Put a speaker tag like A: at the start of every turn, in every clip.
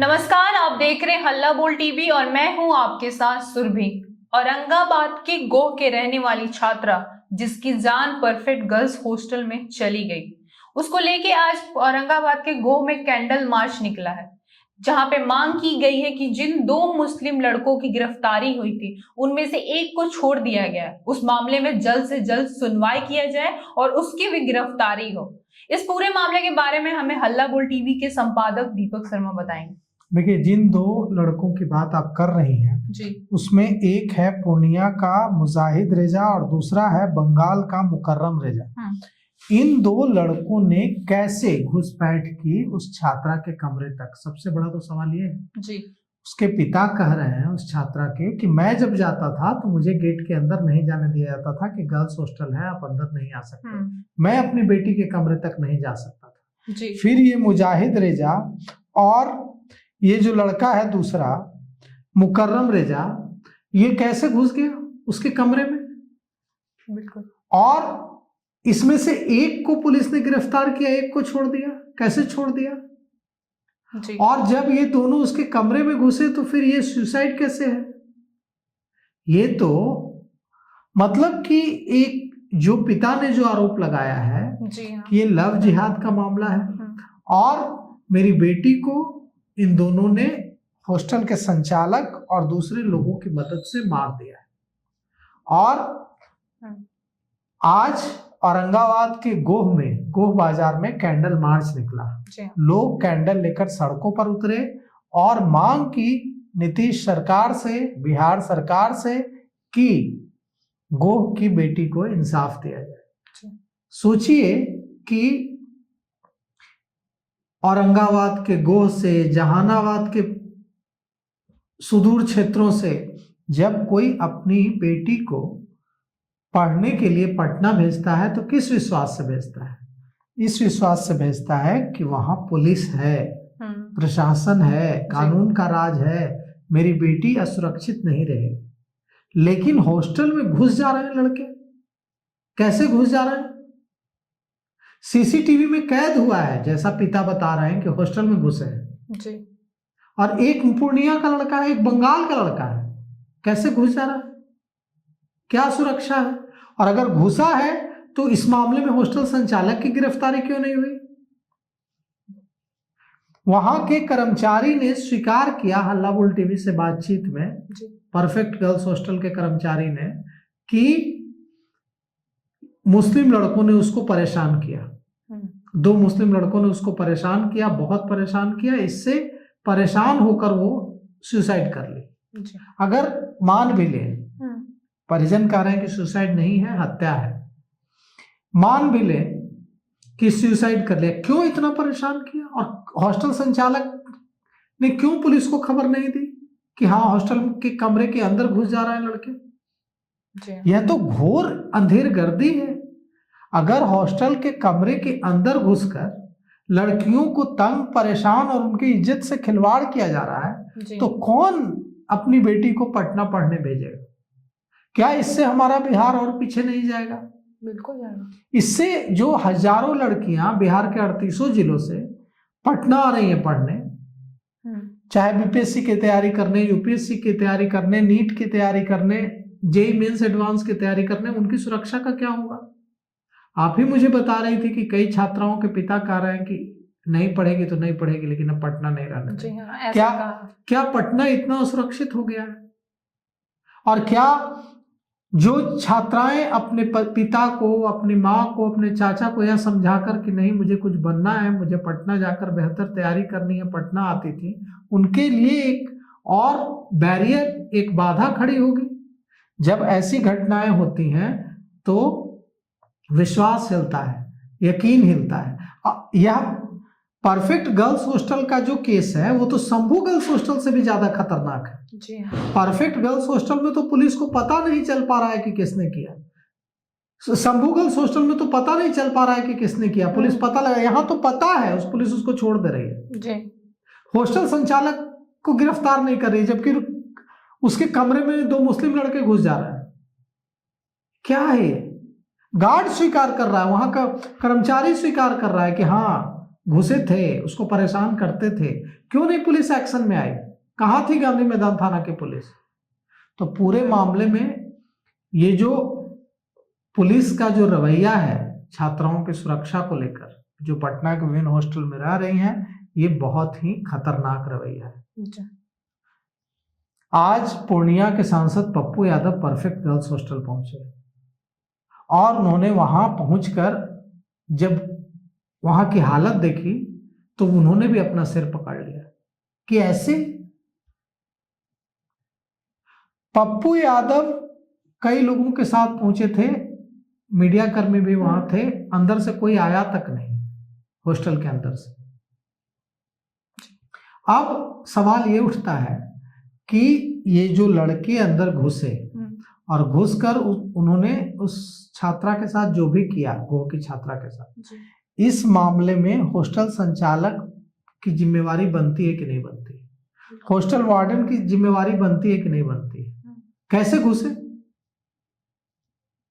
A: नमस्कार, आप देख रहे हैं हल्ला बोल टीवी और मैं हूं आपके साथ सुरभि। औरंगाबाद के गोह के रहने वाली छात्रा जिसकी जान परफेक्ट गर्ल्स हॉस्टल में चली गई, उसको लेके आज औरंगाबाद के गोह में कैंडल मार्च निकला है, जहां पे मांग की गई है कि जिन 2 मुस्लिम लड़कों की गिरफ्तारी हुई थी उनमें से एक को छोड़ दिया गया है, उस मामले में जल्द से जल्द सुनवाई किया जाए और उसकी भी गिरफ्तारी हो। इस पूरे मामले के बारे में हमें हल्ला बोल टीवी के संपादक दीपक शर्मा बताएंगे।
B: देखिए, जिन 2 लड़कों की बात आप कर रही हैं
A: जी,
B: उसमें एक है पूर्णिया का मुजाहिद रेजा और दूसरा है बंगाल का मुकर्रम रेजा। इन 2 लड़कों ने कैसे घुसपैठ की उस छात्रा के कमरे तक? सबसे बड़ा तो सवाल ये है।
A: जी,
B: उसके पिता कह रहे हैं उस छात्रा के कि मैं जब जाता था तो मुझे गेट के अंदर नहीं जाने दिया जाता था कि गर्ल्स हॉस्टल है, आप अंदर नहीं आ सकते। मैं अपनी बेटी के कमरे तक नहीं जा सकता था।
A: जी।
B: फिर ये मुजाहिद रेजा और ये जो लड़का है दूसरा मुकर्रम रेजा, ये कैसे घुस गया उसके कमरे में?
A: बिल्कुल।
B: और इसमें से एक को पुलिस ने गिरफ्तार किया, एक को छोड़ दिया। कैसे छोड़ दिया?
A: जी।
B: और जब ये दोनों उसके कमरे में घुसे तो फिर ये सुसाइड कैसे है? ये तो मतलब कि एक जो पिता ने जो आरोप लगाया है
A: जी हाँ।
B: कि ये लव जिहाद का मामला है और मेरी बेटी को इन दोनों ने हॉस्टल के संचालक और दूसरे लोगों की मदद से मार दिया है। और आज औरंगाबाद के गोह बाजार में कैंडल मार्च निकला। लोग कैंडल लेकर सड़कों पर उतरे और मांग की नीतीश सरकार से, बिहार सरकार से कि गोह की बेटी को इंसाफ दिया जाए। सोचिए कि औरंगाबाद के गोह से, जहानाबाद के सुदूर क्षेत्रों से जब कोई अपनी बेटी को पढ़ने के लिए पटना भेजता है तो किस विश्वास से भेजता है? इस विश्वास से भेजता है कि वहां पुलिस है, प्रशासन है, कानून का राज है, मेरी बेटी असुरक्षित नहीं रहेगी। लेकिन हॉस्टल में घुस जा रहे हैं लड़के। कैसे घुस जा रहे हैं? सीसीटीवी में कैद हुआ है, जैसा पिता बता रहे हैं कि हॉस्टल में घुसे हैं
A: जी।
B: और एक पूर्णिया का लड़का है, एक बंगाल का लड़का है। कैसे घुस जा रहा है? क्या सुरक्षा है? और अगर घुसा है तो इस मामले में हॉस्टल संचालक की गिरफ्तारी क्यों नहीं हुई? वहां के कर्मचारी ने स्वीकार किया हल्ला बोल टीवी से बातचीत में, परफेक्ट गर्ल्स हॉस्टल के कर्मचारी ने, कि मुस्लिम लड़कों ने उसको परेशान किया। 2 मुस्लिम लड़कों ने उसको परेशान किया, बहुत परेशान किया। इससे परेशान होकर वो सुसाइड कर ली। अगर मान भी ले, परिजन कह रहे हैं कि सुसाइड नहीं है, हत्या है, मान भी ले कि सुसाइड कर लिया, क्यों इतना परेशान किया? और हॉस्टल संचालक ने क्यों पुलिस को खबर नहीं दी कि हाँ हॉस्टल के कमरे के अंदर घुस जा रहे हैं लड़के? यह तो घोर अंधेरगर्दी है। अगर हॉस्टल के कमरे के अंदर घुसकर लड़कियों को तंग, परेशान और उनकी इज्जत से खिलवाड़ किया जा रहा है तो कौन अपनी बेटी को पटना पढ़ने भेजेगा? क्या इससे हमारा बिहार और पीछे नहीं जाएगा?
A: बिल्कुल जाएगा।
B: इससे जो हजारों लड़कियां बिहार के 38 जिलों से पटना आ रही हैं पढ़ने, चाहे बीपीएससी की तैयारी करने, यूपीएससी की तैयारी करने, नीट की तैयारी करने, जेईई मेंस एडवांस की तैयारी करने, उनकी सुरक्षा का क्या होगा? आप ही मुझे बता रही थी कि कई छात्राओं के पिता कह रहे हैं कि नहीं पढ़ेगी तो नहीं पढ़ेगी, लेकिन अब पटना नहीं रहना चाहिए। क्या पटना इतना असुरक्षित हो गया है? और क्या जो छात्राएं अपने पिता को, अपनी माँ को, अपने चाचा को यह समझाकर कि नहीं मुझे कुछ बनना है, मुझे पटना जाकर बेहतर तैयारी करनी है, पटना आती थी, उनके लिए एक और बैरियर, एक बाधा खड़ी होगी। जब ऐसी घटनाएं होती हैं तो विश्वास हिलता है, यकीन हिलता है। यह परफेक्ट गर्ल्स हॉस्टल का जो केस है वो तो शंभू गर्ल्स हॉस्टल से भी ज्यादा खतरनाक है।
A: जी हाँ।
B: परफेक्ट गर्ल्स हॉस्टल में तो पुलिस को पता नहीं चल पा रहा है कि किसने किया। शंभू गर्ल्स हॉस्टल में तो पता नहीं चल पा रहा है कि किसने किया, पुलिस पता लगा। यहाँ तो पता है, पुलिस उसको छोड़ दे रही है।
A: जी।
B: हॉस्टल संचालक को गिरफ्तार नहीं कर रही, जबकि उसके कमरे में 2 मुस्लिम लड़के घुस जा रहे हैं। क्या है ये? गार्ड स्वीकार कर रहा है, वहां का कर्मचारी स्वीकार कर रहा है कि हाँ घुसे थे, उसको परेशान करते थे, क्यों नहीं पुलिस एक्शन में आई? कहाँ थी गांधी मैदान थाना की पुलिस? तो पूरे मामले में ये जो पुलिस का जो रवैया है छात्राओं की सुरक्षा को लेकर, जो पटना के विभिन्न हॉस्टल में रह रही हैं, ये बहुत ही खतरनाक रवैया है। आज पूर्णिया के सांसद Pappu Yadav perfect girls hostel पहुंचे और उन्होंने वहां पहुंचकर जब वहां की हालत देखी तो उन्होंने भी अपना सिर पकड़ लिया कि ऐसे। पप्पू यादव कई लोगों के साथ पहुंचे थे, मीडिया कर्मी भी वहां थे, अंदर से कोई आया तक नहीं हॉस्टल के अंदर से। अब सवाल ये उठता है कि ये जो लड़के अंदर घुसे और घुसकर उन्होंने उस छात्रा के साथ जो भी किया, गो की छात्रा के साथ, इस मामले में हॉस्टल संचालक की जिम्मेवारी बनती है कि नहीं बनती? हॉस्टल वार्डन की जिम्मेवारी बनती है कि नहीं बनती? कैसे घुसे?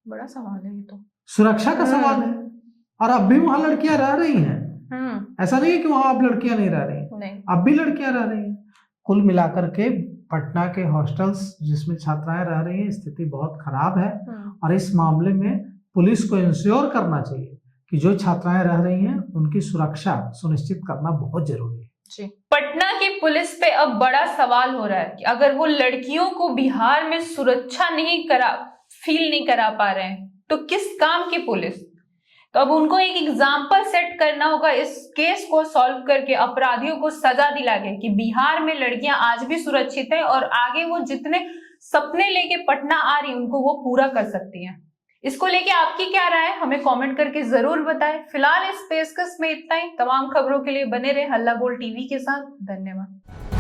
A: बड़ा सवाल है ये तो।
B: सुरक्षा का सवाल है। और अब भी वहां लड़कियां रह रही हैं, ऐसा नहीं है कि वहां अब लड़कियां नहीं रह रही, नहीं। अब भी लड़कियां रह रही हैं। कुल मिलाकर के पटना के हॉस्टल्स जिसमें छात्राएं रह रही हैं, स्थिति बहुत खराब है और इस मामले में पुलिस को इंश्योर करना चाहिए कि जो छात्राएं रह रही हैं उनकी सुरक्षा सुनिश्चित करना बहुत जरूरी है। जी।
A: पटना की पुलिस पे अब बड़ा सवाल हो रहा है कि अगर वो लड़कियों को बिहार में सुरक्षा फील नहीं करा पा रहे हैं तो किस काम की पुलिस? तो अब उनको एक एग्जाम्पल सेट करना होगा, इस केस को सॉल्व करके अपराधियों को सजा दिला के कि बिहार में लड़कियां आज भी सुरक्षित है और आगे वो जितने सपने लेके पटना आ रही उनको वो पूरा कर सकती हैं। इसको लेके आपकी क्या राय है हमें कमेंट करके जरूर बताएं। फिलहाल इस पेशकश में इतना ही। तमाम खबरों के लिए बने रहे हल्ला बोल टीवी के साथ। धन्यवाद।